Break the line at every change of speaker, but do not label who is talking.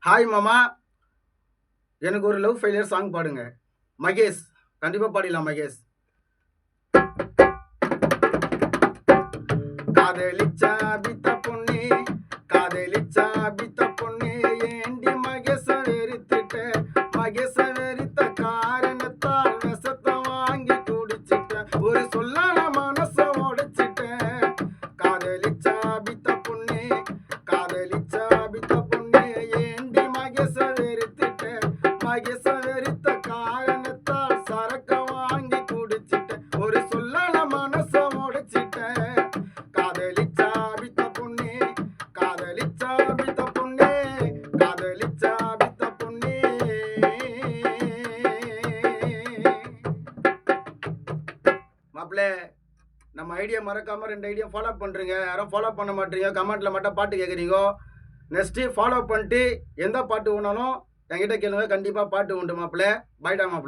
Hi மாமா, எனக்கு ஒரு லவ் ஃபெயிலியர் சாங் பாடுங்க. மகேஷ், கண்டிப்பாக பாடிடலாம் மகேஷ். காதலிச்சா பித்த பொண்ணு, காதலிச்சா பித்த பொண்ணு, ஏண்டி மகேச வெறுத்துட்ட, மகேச வெறுத்த காரணத்தால் விஷத்தை வாங்கி குடிச்சிட்ட, ஒரு சொல்லான மனச உடைச்சிட்ட. காதலிச்சா பித்த பொண்ணு, காதலிச்சா பித்த பொண்ணு, ஏண்டி மகேச வெறுத்துட்ட, மகேச வெறுத்த காரணத்தால் சரக்க வாங்கி குடிச்சிட்ட, ஒரு சொல்லான மனச உடைச்சிட்ட. காதலிச்சா பித்த பொண்ணு, காதலிச்சா பித்த பொண்ணு, காதலிச்சா பித்த பொண்ணு. மாப்பிள்ள, நம்ம ஐடியா மறக்காம 2 ஐடியா ஃபாலோ பண்றீங்க. யாரும் ஃபாலோ பண்ண மாட்டீங்க, கமெண்ட்ல மட்டும் பாட்டு கேட்குறீங்க. நெக்ஸ்ட் ஃபாலோ பண்ணிட்டு எந்த பாட்டு வேணாலும் என்கிட்ட கேளுங்க, கண்டிப்பா பாட்டு உண்டு மாப்பிள்ள. பாய்டா மாப்பிள்ள.